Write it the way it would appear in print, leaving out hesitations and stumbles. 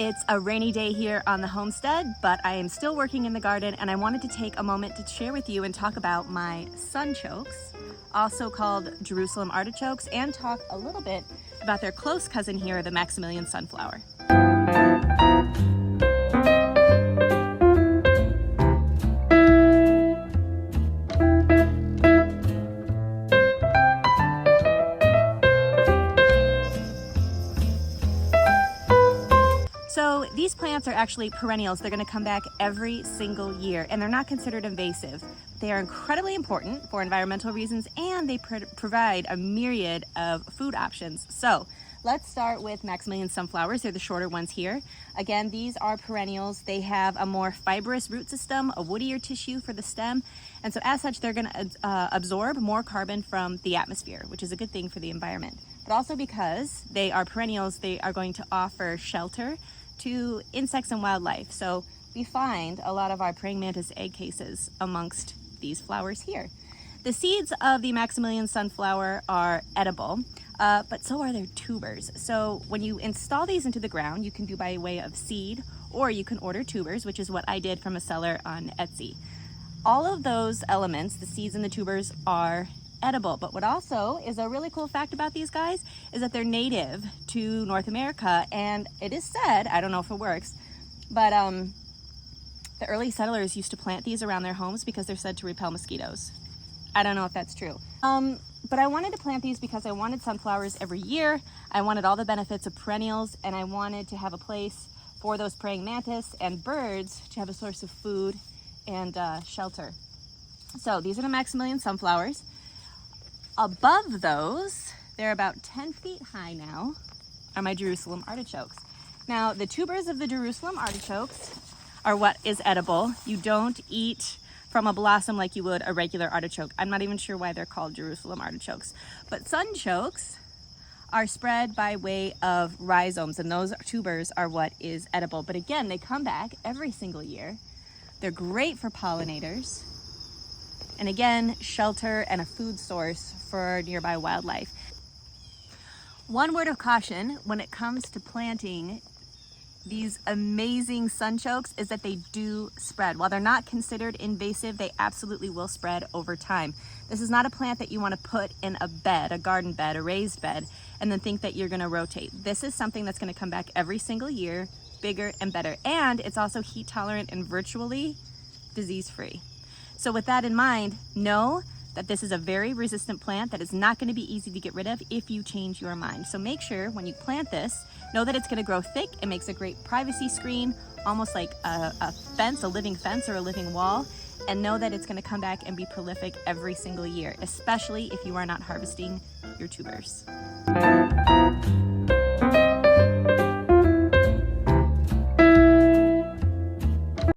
It's a rainy day here on the homestead, but I am still working in the garden, and I wanted to take a moment to share with you and talk about my sunchokes, also called Jerusalem artichokes, and talk a little bit about their close cousin here, the Maximilian sunflower. So these plants are actually perennials. They're going to come back every single year, and they're not considered invasive. They are incredibly important for environmental reasons, and they provide a myriad of food options. So let's start with Maximilian sunflowers. They're the shorter ones here. Again, these are perennials. They have a more fibrous root system, a woodier tissue for the stem, and so as such, they're going to absorb more carbon from the atmosphere, which is a good thing for the environment. But also because they are perennials, they are going to offer shelter to insects and wildlife. So we find a lot of our praying mantis egg cases amongst these flowers here. The seeds of the Maximilian sunflower are edible, but so are their tubers. So when you install these into the ground, you can do by way of seed, or you can order tubers, which is what I did from a seller on Etsy. All of those elements, the seeds and the tubers, are edible. But what also is a really cool fact about these guys is that they're native to North America, and it is said, I don't know if it works, but the early settlers used to plant these around their homes because they're said to repel mosquitoes. I don't know if that's true. But I wanted to plant these because I wanted sunflowers every year. I wanted all the benefits of perennials, and I wanted to have a place for those praying mantis and birds to have a source of food and shelter. So these are the Maximilian sunflowers. Above those, they're about 10 feet high now, are my Jerusalem artichokes. Now, the tubers of the Jerusalem artichokes are what is edible. You don't eat from a blossom like you would a regular artichoke. I'm not even sure why they're called Jerusalem artichokes. But sunchokes are spread by way of rhizomes, and those tubers are what is edible. But again, they come back every single year. They're great for pollinators. And again, shelter and a food source for nearby wildlife. One word of caution when it comes to planting these amazing sunchokes is that they do spread. While they're not considered invasive, they absolutely will spread over time. This is not a plant that you want to put in a bed, a garden bed, a raised bed, and then think that you're going to rotate. This is something that's going to come back every single year, bigger and better. And it's also heat tolerant and virtually disease-free. So with that in mind, know that this is a very resistant plant that is not going to be easy to get rid of if you change your mind. So make sure when you plant this, know that it's going to grow thick. It makes a great privacy screen, almost like a fence, a living fence or a living wall. And know that it's going to come back and be prolific every single year, especially if you are not harvesting your tubers.